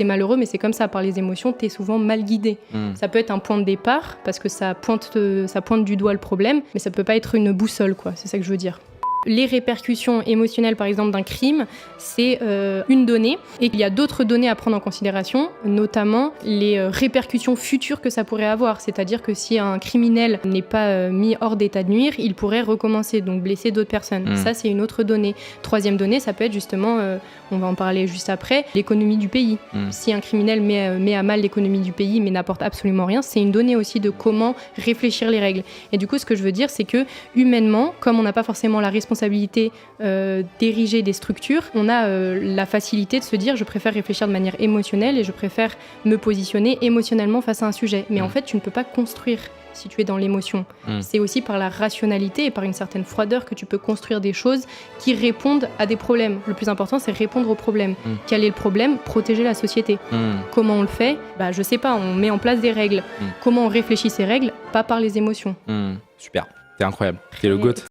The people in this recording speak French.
c'est malheureux, mais c'est comme ça. Par les émotions, t'es souvent mal guidé. Ça peut être un point de départ, parce que ça pointe du doigt le problème, mais ça peut pas être une boussole, quoi. C'est ça que je veux dire. Les répercussions émotionnelles, par exemple, d'un crime, c'est une donnée. Et il y a d'autres données à prendre en considération, notamment les répercussions futures que ça pourrait avoir. C'est-à-dire que si un criminel n'est pas mis hors d'état de nuire, il pourrait recommencer, donc blesser d'autres personnes. Ça, c'est une autre donnée. Troisième donnée, ça peut être justement, on va en parler juste après, l'économie du pays. Si un criminel met à mal l'économie du pays, mais n'apporte absolument rien, c'est une donnée aussi de comment réfléchir les règles. Et du coup, ce que je veux dire, c'est que humainement, comme on n'a pas forcément la responsabilité d'ériger des structures, on a la facilité de se dire je préfère réfléchir de manière émotionnelle et je préfère me positionner émotionnellement face à un sujet. Mais en fait, tu ne peux pas construire si tu es dans l'émotion. C'est aussi par la rationalité et par une certaine froideur que tu peux construire des choses qui répondent à des problèmes. Le plus important, c'est répondre aux problèmes. Quel est le problème ? Protéger la société. Comment on le fait ? Je sais pas, on met en place des règles. Comment on réfléchit ces règles ? Pas par les émotions. Super, t'es incroyable. T'es le GOAT.